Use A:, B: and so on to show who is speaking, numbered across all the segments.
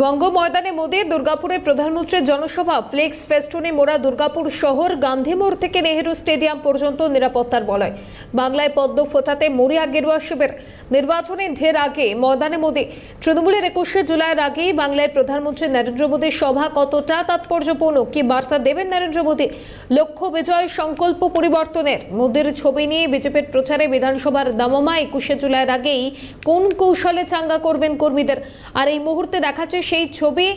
A: বঙ্গ ময়দানে মোদীর দুর্গাপুরে প্রধানমন্ত্রীর জনসভা ফ্লেক্স ফেস্টুনে মোড়া দুর্গাপুর শহর গান্ধী মোড় থেকে নেহেরু স্টেডিয়াম পর্যন্ত নিরাপত্তার বলয়। বাংলায় পদ্ম ফোটাতে মরিয়া গেরুয়া শিবির। নির্বাচনের ঢের আগে ময়দানে মোদী। তৃণমূলের 21শে জুলাইয়ের আগেই বাংলায় প্রধানমন্ত্রী নরেন্দ্র মোদীর সভা কতটা তাৎপর্যপূর্ণ, কি বার্তা দেবেন নরেন্দ্র মোদী? লক্ষ্য বিজয়, সংকল্প পরিবর্তনের। মোদীর ছবি নিয়ে বিজেপির প্রচারে বিধানসভার দামামা 21শে জুলাইয়ের আগেই কোন কৌশলে চাঙ্গা করবেন কর্মীদের। আর এই মুহূর্তে দেখা সেই ছবি,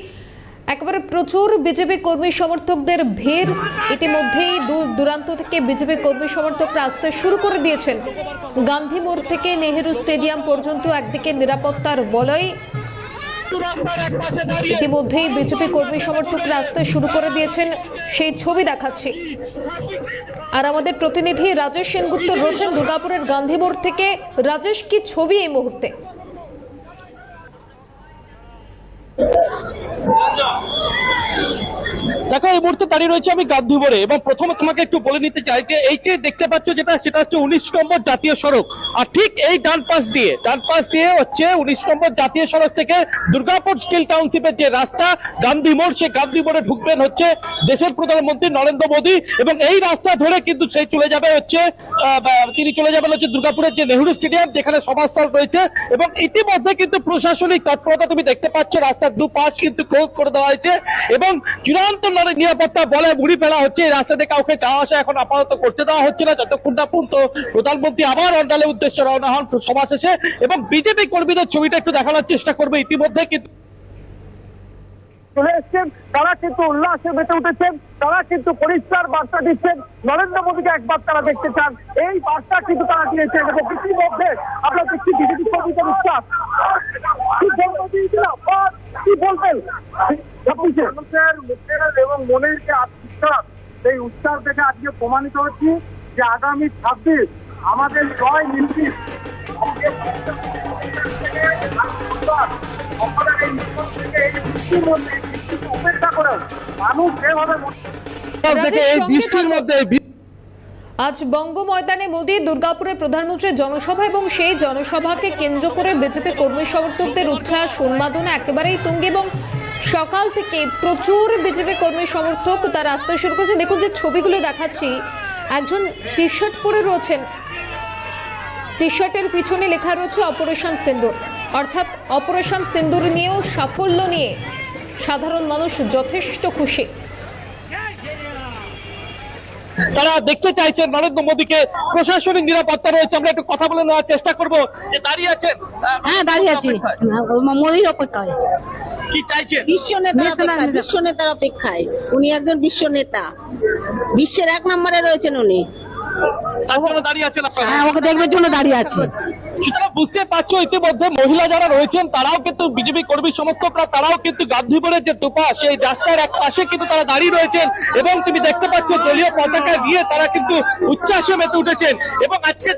A: একেবারে প্রচুর বিজেপি কর্মী সমর্থকদের ভিড়। ইতিমধ্যেই দূর দূরান্ত থেকে বিজেপি কর্মী সমর্থকরা আসতে শুরু করে দিয়েছেন। গান্ধী মোড় থেকে নেহেরু স্টেডিয়াম পর্যন্ত একদিকে নিরাপত্তার বলয়। ইতিমধ্যেই বিজেপি কর্মী সমর্থকরা আসতে শুরু করে দিয়েছেন, সেই ছবি দেখাচ্ছি। আর আমাদের প্রতিনিধি রাজেশ সেনগুপ্ত রয়েছেন দুর্গাপুরের গান্ধী মোড় থেকে। রাজেশ, কি ছবি এই মুহূর্তে?
B: দেখো, এই মুহূর্তে দাঁড়িয়ে রয়েছে আমি গান্ধী মোড়ে, এবং প্রথমে তোমাকে একটু বলে নিতে চাই যে এইটি দেখতে পাচ্ছ সেটা হচ্ছে 19 নম্বর জাতীয় সড়ক। আর ঠিক এই ডান পাশ দিয়ে হচ্ছে 19 নম্বর জাতীয় সড়ক থেকে দুর্গাপুর স্টিল টাউনশিপের যে রাস্তা গান্ধী মোড়, সেই গান্ধী মোড়ে ঢুকবেন হচ্ছে দেশের প্রধানমন্ত্রী নরেন্দ্র মোদী, এবং এই রাস্তা ধরে কিন্তু সেই তিনি চলে যাবেন হচ্ছে দুর্গাপুরের যে নেহেরু স্টেডিয়াম, যেখানে সভাস্থল রয়েছে। এবং ইতিমধ্যে কিন্তু প্রশাসনিক তৎপরতা তুমি দেখতে পাচ্ছ, রাস্তার দুপাশ কিন্তু ক্লোজ করে দেওয়া হয়েছে এবং চূড়ান্ত নিরাপত্তা বলে মুড়ি ফেলা হচ্ছে। এই রাস্তা দিয়ে কাউকে যাওয়া আসা এখন আপাতত করতে দেওয়া হচ্ছে না, যতক্ষণ না পর্যন্ত প্রধানমন্ত্রী আবার অন্ডালের উদ্দেশ্যে রওনা হন সভা শেষে। এবং বিজেপি কর্মীদের ছবিটা একটু দেখানোর চেষ্টা করবে। ইতিমধ্যে কিন্তু
C: চলে এসছেন, তারা কিন্তু উল্লাসে মেতে উঠেছেন, তারা কিন্তু পরিষ্কার বার্তা দিচ্ছেন নরেন্দ্র মোদীকে একবার তারা দেখতে চান, এই বার্তা কিন্তু তারা দিয়েছেন। এবং ইতিমধ্যে আমরা দেখছি বিজেপি কর্মীদের উৎসাহ। কি বলবেন মানুষের মুখের এবং মনের যে আত্মবিশ্বাস, সেই উৎসাহ থেকে আজকে প্রমাণিত হচ্ছে যে আগামী 26 আমাদের জয় নিশ্চিত। উপেক্ষা করে মানুষ যেভাবে
A: আজ বঙ্গ ময়দানে মোদী দুর্গাপুরের প্রধানমন্ত্রীর জনসভা, এবং সেই জনসভাকে কেন্দ্র করে বিজেপি কর্মী সমর্থকদের উচ্ছ্বাস উন্মাদনা একেবারেই তুঙ্গে। এবং সকাল থেকে প্রচুর বিজেপি কর্মী সমর্থক তারা আসতে শুরু করেছে। দেখুন যে ছবিগুলো দেখাচ্ছি, একজন টি শার্ট পরে রয়েছেন, টি শার্টের পিছনে লেখা রয়েছে অপারেশন সিন্দুর। অর্থাৎ অপারেশন সিন্দুর নিয়েও সাফল্য নিয়ে সাধারণ মানুষ যথেষ্ট খুশি।
B: তারা দেখতে চাইছেন নরেন্দ্র মোদীকে। প্রশাসনিক নিরাপত্তা রয়েছে, আমরা একটু কথা বলে নেওয়ার চেষ্টা করবো। যে দাঁড়িয়ে আছেন?
D: হ্যাঁ, দাঁড়িয়ে আছি মোদীর অপেক্ষায়।
B: কি চাইছেন?
D: বিশ্ব নেতার অপেক্ষায়। উনি একজন বিশ্ব নেতা, বিশ্বের 1 নম্বরে রয়েছেন উনি। ওকে দেখবার জন্য দাঁড়িয়ে আছি।
B: সুতরাং বুঝতে পারছো, ইতিমধ্যে মহিলা যারা রয়েছেন তারাও কিন্তু বিজেপি কর্মী সমর্থকরা, তারাও কিন্তু গান্ধী মোড়ের যে দুপাশ, সেই রাস্তার এক পাশে কিন্তু তারা দাঁড়িয়ে রয়েছেন। এবং তুমি দেখতে পাচ্ছ দলীয় পতাকা নিয়ে তারা কিন্তু উচ্ছ্বাসে মেতে উঠেছেন। এবং আজকে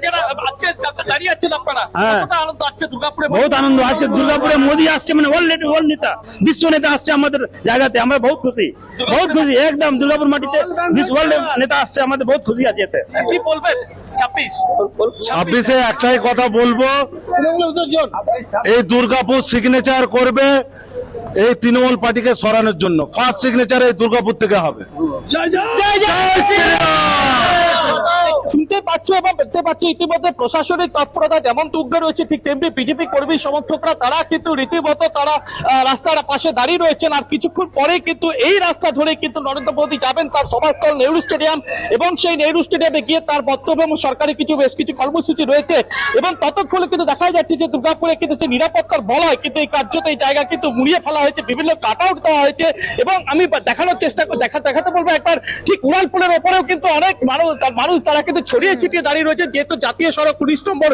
B: দাঁড়িয়ে আছেন আপনারা, আনন্দ আজকে দুর্গাপুরে?
E: বহুত আনন্দ। আজকে দুর্গাপুরে মোদী আসছে, মানে ওয়ার্ল্ড নেতা, বিশ্ব নেতা আসছে আমাদের জায়গাতে। আমরা বহুত খুশি, একদম দুর্গাপুর মাটিতে ওয়ার্ল্ড নেতা আসছে, আমাদের বহুত খুশি আছে এতে।
B: কি বলবেন
E: 26-এ? একটাই কথা বলবো, এই দুর্গাপুর সিগনেচার করবে এই তৃণমূল পার্টিকে সরানোর জন্য। ফার্স্ট সিগনেচার এই দুর্গাপুর থেকে হবে।
B: শুনতে পাচ্ছ এবং দেখতে পাচ্ছ ইতিমধ্যে প্রশাসনিক তৎপরতা যেমন তুঙ্গে রয়েছে, ঠিক তেমনি বিজেপি কর্মী সমর্থকরা তারা কিন্তু রীতিমতো তারা রাস্তার পাশে দাঁড়িয়ে রয়েছেন। আর কিছুক্ষণ পরে কিন্তু এই রাস্তা ধরে কিন্তু নরেন্দ্র মোদী যাবেন তার সভাস্থল নেহেরু স্টেডিয়াম, এবং সেই নেহেরু স্টেডিয়ামে গিয়ে তার বক্তব্য এবং সরকারি বেশ কিছু কর্মসূচি রয়েছে। এবং ততক্ষণে কিন্তু দেখা যাচ্ছে যে দুর্গাপুরে কিন্তু যে নিরাপত্তার বলয়, কিন্তু এই কার্যত এই জায়গা কিন্তু মুড়িয়ে ফেলা হয়েছে, বিভিন্ন কাট আউট দেওয়া হয়েছে। এবং আমি দেখানোর চেষ্টা দেখাতে বলবো, একবার ঠিক উড়ালপুলের ওপরেও কিন্তু অনেক মানুষ তারা কিন্তু ছড়িয়ে ছিটিয়ে দাঁড়িয়ে রয়েছে। যেহেতু জাতীয় সড়ক 19 নম্বর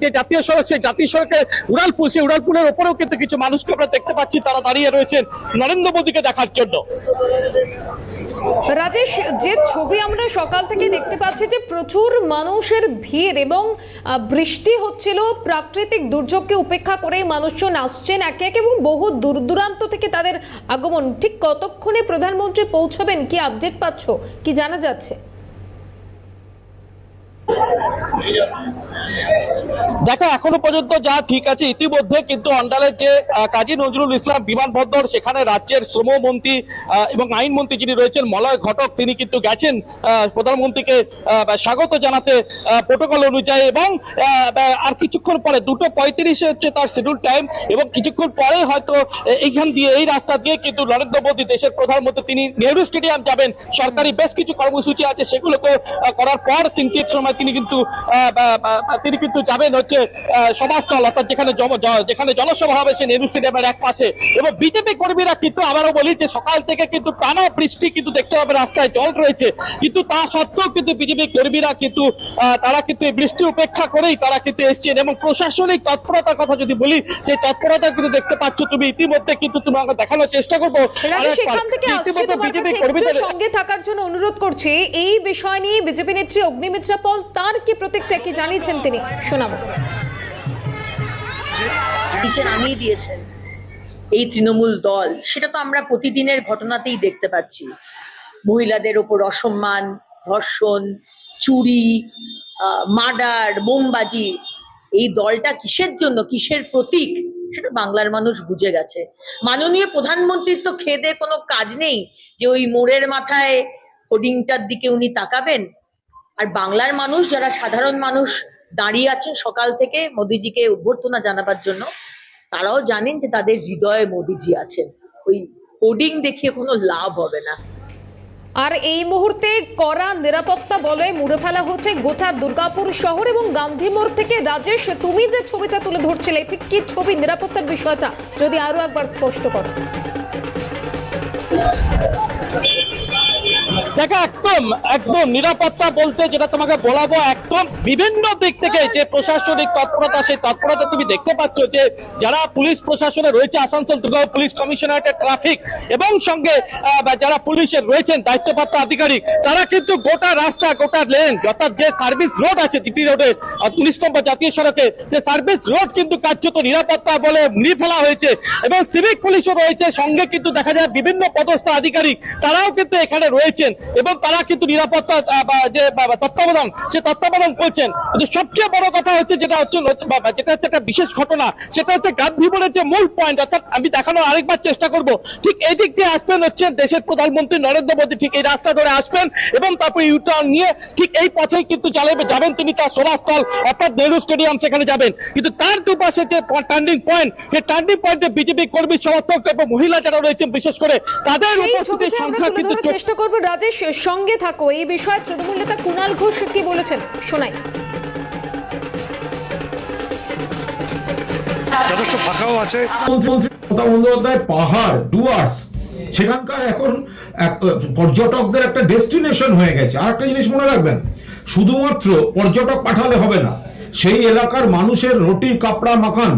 B: যে জাতীয় সড়ক, সেই জাতীয় সড়কে উড়ালপুল, সেই উড়ালপুলের ওপরেও কিন্তু কিছু মানুষকে আমরা দেখতে পাচ্ছি, তারা দাঁড়িয়ে রয়েছেন নরেন্দ্র মোদীকে দেখার জন্য।
A: রাজেশ, যে ছবি আমরা সকাল থেকে দেখতে পাচ্ছি যে প্রচুর মানুষের ভিড়, এবং বৃষ্টি হচ্ছিল, প্রাকৃতিক দুর্যোগকে উপেক্ষা করে মানুষজন আসছেন একে একে, এবং বহু দূর দূরান্ত থেকে তাদের আগমন। ঠিক কতক্ষণে প্রধানমন্ত্রী পৌঁছবেন, কি আপডেট পাচ্ছ, কি জানা যাচ্ছে?
B: দেখো এখনো পর্যন্ত যা ঠিক আছে, ইতিমধ্যে কিন্তু অন্ডালের যে কাজী নজরুল ইসলাম বিমানবন্দর, সেখানে রাজ্যের শ্রমমন্ত্রী এবং আইনমন্ত্রী যিনি রয়েছেন মলয় ঘটক, তিনি কিন্তু গেছেন প্রধানমন্ত্রীকে স্বাগত জানাতে প্রোটোকল অনুযায়ী, এবং আর কিছুক্ষণ পরে 2:35 হচ্ছে তার শিডিউল টাইম, এবং কিছুক্ষণ পরে হয়তো এইখান দিয়ে এই রাস্তা দিয়ে কিন্তু নরেন্দ্র মোদী দেশের প্রধানমন্ত্রী তিনি নেহরু স্টেডিয়াম যাবেন। সরকারি বেশ কিছু কর্মসূচি আছে, সেগুলোকে করার পর 3টের সময় তিনি কিন্তু যাবেন হচ্ছে সভাস্থল, অর্থাৎ যেখানে জনসভা হবে সে নেহরু স্টেডিয়ামের এক পাশে। এবং বিজেপি কর্মীরা কিন্তু আবারও বলি যে সকাল থেকে কিন্তু টানা বৃষ্টি কিন্তু দেখতে হবে, রাস্তায় জল রয়েছে, কিন্তু তা সত্ত্বেও কিন্তু বিজেপি কর্মীরা কিন্তু তারা কিন্তু এই বৃষ্টি উপেক্ষা করেই তারা কিন্তু এসছেন। এবং প্রশাসনিক তৎপরতার কথা যদি বলি, সেই তৎপরতা কিন্তু দেখতে পাচ্ছ তুমি ইতিমধ্যে, কিন্তু তোমাকে দেখানোর চেষ্টা করবো।
A: রাজেশ, এখান থেকে আসছে তোমার কাছে একটু সঙ্গে থাকার জন্য অনুরোধ করছি। এই বিষয় নিয়ে বিজেপি নেত্রী অগ্নিমিত্রা পল তার কি প্রতিক্রিয়া, কি জানিয়েছেন তিনি, শোনাবো।
F: নামিয়ে দিয়েছেন এই তৃণমূল দল, সেটা তো আমরা প্রতিদিনের ঘটনাতেই দেখতে পাচ্ছি। মহিলাদের ওপর অসম্মান, ধর্ষণ, চুরি, মার্ডার, বোমবাজি। এই দলটা কিসের জন্য, কিসের প্রতীক, সেটা বাংলার মানুষ বুঝে গেছে। মাননীয় প্রধানমন্ত্রীর তো খেদে কোনো কাজ নেই যে ওই মোড়ের মাথায় হোর্ডিংটার দিকে উনি তাকাবেন। আর বাংলার মানুষ, যারা সাধারণ মানুষ দাঁড়িয়ে আছেন সকাল থেকে মোদিজিকে অভ্যর্থনা জানাবার জন্য, তারাও জানেন যে তাদের হৃদয়ে মোদিজি আছেন। ওই হোর্ডিং দেখিয়ে কোনো লাভ হবে না।
A: আর এই মুহূর্তে কড়া নিরাপত্তা বলয়ে মুড়ে ফেলা হচ্ছে গোটা দুর্গাপুর শহর এবং গান্ধী মোড় থেকে। রাজেশ, তুমি যে ছবিটা তুলে ধরছিলে, ঠিক কি ছবি, নিরাপত্তার বিষয়টা যদি আরো একবার স্পষ্ট করো।
B: দেখো একদম নিরাপত্তা বলতে যেটা তোমাকে বলাবো, একদম বিভিন্ন দিক থেকে যে প্রশাসনিক তৎপরতা, সেই তৎপরতা তুমি দেখতে পাচ্ছ যে যারা পুলিশ প্রশাসনে রয়েছে, আসানসোল দুর্গাপুর পুলিশ কমিশনারেটের ট্রাফিক এবং সঙ্গে যারা পুলিশের রয়েছেন দায়িত্বপ্রাপ্ত আধিকারিক, তারা কিন্তু গোটা রাস্তা, গোটা লেন, অর্থাৎ যে সার্ভিস রোড আছে জিটি রোডে 19 নম্বর জাতীয় সড়কে, যে সার্ভিস রোড কিন্তু কার্যত নিরাপত্তা বলে মুড়ে ফেলা হয়েছে। এবং সিভিক পুলিশও রয়েছে, সঙ্গে কিন্তু দেখা যায় বিভিন্ন পদস্থ আধিকারিক তারাও কিন্তু এখানে রয়েছেন, এবং তারা কিন্তু নিরাপত্তা যে তত্ত্বাবধান, সে তত্ত্বাবধান করছেন। কিন্তু সবচেয়ে বড় কথা হচ্ছে যেটা হচ্ছে একটা বিশেষ ঘটনা, সেটা হচ্ছে গান্ধী মোড়ের যে মূল পয়েন্ট, অর্থাৎ আমি দেখানোর আরেকবার চেষ্টা করব, ঠিক এই দিক দিয়ে আসবেন হচ্ছেন দেশের প্রধানমন্ত্রী নরেন্দ্র মোদী, ঠিক এই রাস্তা ধরে আসবেন এবং তারপরে ইউটার্ন নিয়ে ঠিক এই পথেই কিন্তু যাবেন তিনি তার সভাস্থল, অর্থাৎ নেহরু স্টেডিয়াম, সেখানে যাবেন। কিন্তু তার দুপাশে যে টার্নিং পয়েন্ট, সেই টার্নিং পয়েন্টে বিজেপি কর্মী সমর্থক এবং মহিলা যারা রয়েছেন বিশেষ করে, তাদের উপস্থিতির সংখ্যা কিন্তু
A: চেষ্টা করবো। রাজেশ, সঙ্গে থাকো। এই বিষয়ে তৃণমূল নেতা কুণাল ঘোষ কি বলেছেন শোনাই।
G: যথেষ্ট ফাঁকাও আছে।
H: মুখ্যমন্ত্রী মমতা বন্দ্যোপাধ্যায় পাহাড় ডুয়ার্স সেখানকার এখন পর্যটকদের একটা ডেস্টিনেশন হয়ে গেছে। আর একটা জিনিস মনে রাখবেন, শুধুমাত্র পর্যটক পাঠালে হবে না, সেই এলাকার মানুষের রুটি কাপড়া মাখান,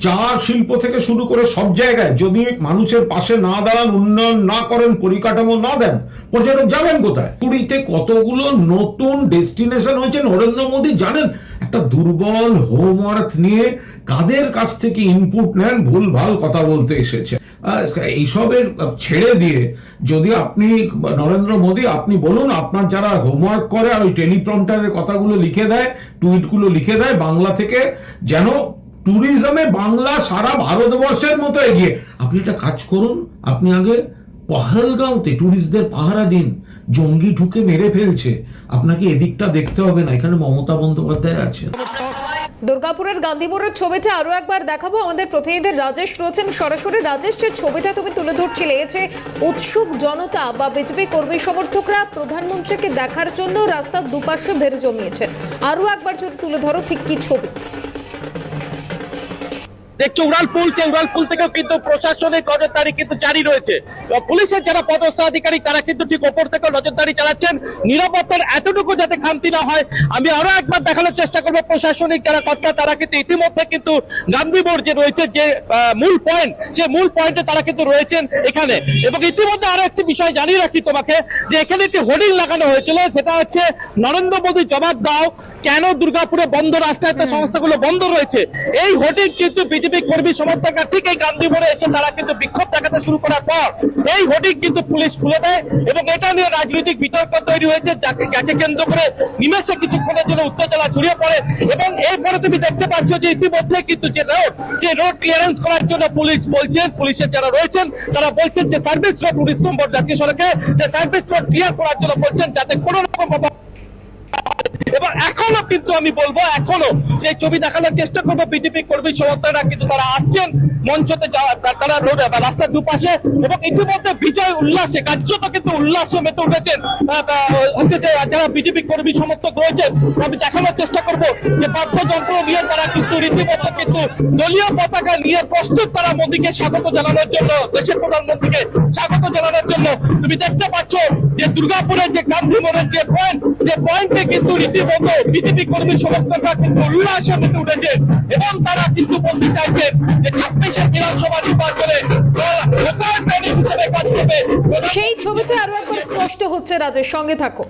H: চা শিল্প থেকে শুরু করে সব জায়গায় যদি মানুষের পাশে না দাঁড়ান, উন্নয়ন না করেন, পরিকাঠামো না দেন, পর্যটক যাবেন কোথায়? পুরীতে কতগুলো নতুন ডেস্টিনেশন হয়েছে নরেন্দ্র মোদী জানেন। একটা দুর্বল হোমওয়ার্ক নিয়ে কাদের কাছ থেকে ইনপুট নেন, ভুল ভাল কথা বলতে এসেছে। এইসবের ছেড়ে দিয়ে যদি আপনি নরেন্দ্র মোদী, আপনি বলুন আপনার যারা হোমওয়ার্ক করে আর ওই টেলিপ্রম্পটারের কথাগুলো লিখে দেয়, টুইটগুলো লিখে দেয় বাংলা থেকে, যেন ট্যুরিজমে বাংলা সারা ভারতবর্ষের মতো এগিয়ে। আপনি একটা কাজ করুন, আপনি আগে পহলগাঁওতে ট্যুরিস্টদের পাহারা দিন, জঙ্গি ঢুকে মেরে ফেলছে, আপনাকে এদিকটা দেখতে হবে না, এখানে মমতা বন্দ্যোপাধ্যায় আছে।
A: দুর্গাপুরের গান্ধী মোড়ের ছবিটা আরো একবার দেখাবো। আমাদের প্রতিনিধির রাজেশ রয়েছেন সরাসরি। রাজেশ, যে ছবিটা তুমি তুলে ধরছিলে, যে উৎসুক জনতা বা বিজেপি কর্মী সমর্থকরা প্রধানমন্ত্রীকে দেখার জন্য রাস্তার দুপাশে ভিড় জমিয়েছে, আরো একবার যদি তুলে ধরো, ঠিক কি ছবি
B: দেখছো? উড়ালপুল থেকেও কিন্তু প্রশাসনিক নজরদারি কিন্তু জারি রয়েছে। পুলিশের যারা পদস্থ আধিকারিক তারা কিন্তু ঠিক ওপর থেকে নজরদারি চালাচ্ছেন, নিরাপত্তার এতটুকু যাতে খামতি না হয়। আমি আরো একবার দেখানোর চেষ্টা করবো, প্রশাসনিক যারা কর্তা তারা কিন্তু ইতিমধ্যে কিন্তু গান্ধী মোড় যে রয়েছে, যে মূল পয়েন্ট, যে মূল পয়েন্টে তারা কিন্তু রয়েছেন এখানে। এবং ইতিমধ্যে আরো একটি বিষয় জানিয়ে রাখি তোমাকে, যে এখানে একটি হোর্ডিং লাগানো হয়েছিল, সেটা হচ্ছে নরেন্দ্র মোদী জবাব দাও, কেন দুর্গাপুরে বন্ধ রাষ্ট্রায়ত্ত সংস্থাগুলো বন্ধ রয়েছে, এই হোর্ডিং কিন্তু বিজেপি কর্মী সমর্থকরা ঠিক এই গান্ধী মোড়ে এসে তারা কিন্তু বিক্ষোভ দেখাতে শুরু করার পর এই হোর্ডিং কিন্তু পুলিশ খুলে দেয় এবং এটা নিয়ে রাজনৈতিক বিতর্ক তৈরি হয়েছে, যাকে কেন্দ্র করে নিমেষে কিছুক্ষণের জন্য উত্তেজনা ছড়িয়ে পড়ে এবং এরপরে তুমি দেখতে পাচ্ছ যে ইতিমধ্যে কিন্তু যে রোড, সেই রোড ক্লিয়ারেন্স করার জন্য পুলিশ বলছেন, পুলিশের যারা রয়েছেন তারা বলছেন যে সার্ভিস রোড 19 নম্বর জাতীয় সড়কে যে সার্ভিস রোড ক্লিয়ার করার জন্য বলছেন, যাতে কোনো রকম এবং এখনো কিন্তু আমি বলবো এখনো সেই ছবি দেখানোর চেষ্টা করবো বিজেপি কর্মী সমর্থকরা কিন্তু তারা আসছেন মঞ্চতে, তারা রাস্তার দুপাশে এবং ইতিমধ্যে বিজয় উল্লাসে কার্যত কিন্তু উল্লাসে মেতে উঠেছেন হচ্ছে যে যারা বিজেপি কর্মী সমর্থক রয়েছেন। আমি দেখানোর চেষ্টা করবো যে বাদ্যযন্ত্র নিয়ে তারা কিন্তু রীতিমতো কিন্তু দলীয় পতাকা নিয়ে প্রস্তুত, তারা মোদীকে স্বাগত জানানোর জন্য, দেশের প্রধানমন্ত্রীকে স্বাগত জানানোর জন্য। তুমি দেখতে পাচ্ছ যে দুর্গাপুরের যে গান্ধী মোড়ের যে পয়েন্টে কিন্তু রীতিমতো বিজেপি কর্মী সমর্থকরা কিন্তু উল্লাসে মেতে উঠেছে এবং তারা কিন্তু বলতে চাইছেন যে 26 বিধানসভা নির্বাচনে লোকাল ট্রেনিং হিসেবে কাজ করবে।
A: সেই ছবিটা আরো একবার স্পষ্ট হচ্ছে, রাজের সঙ্গে থাকো।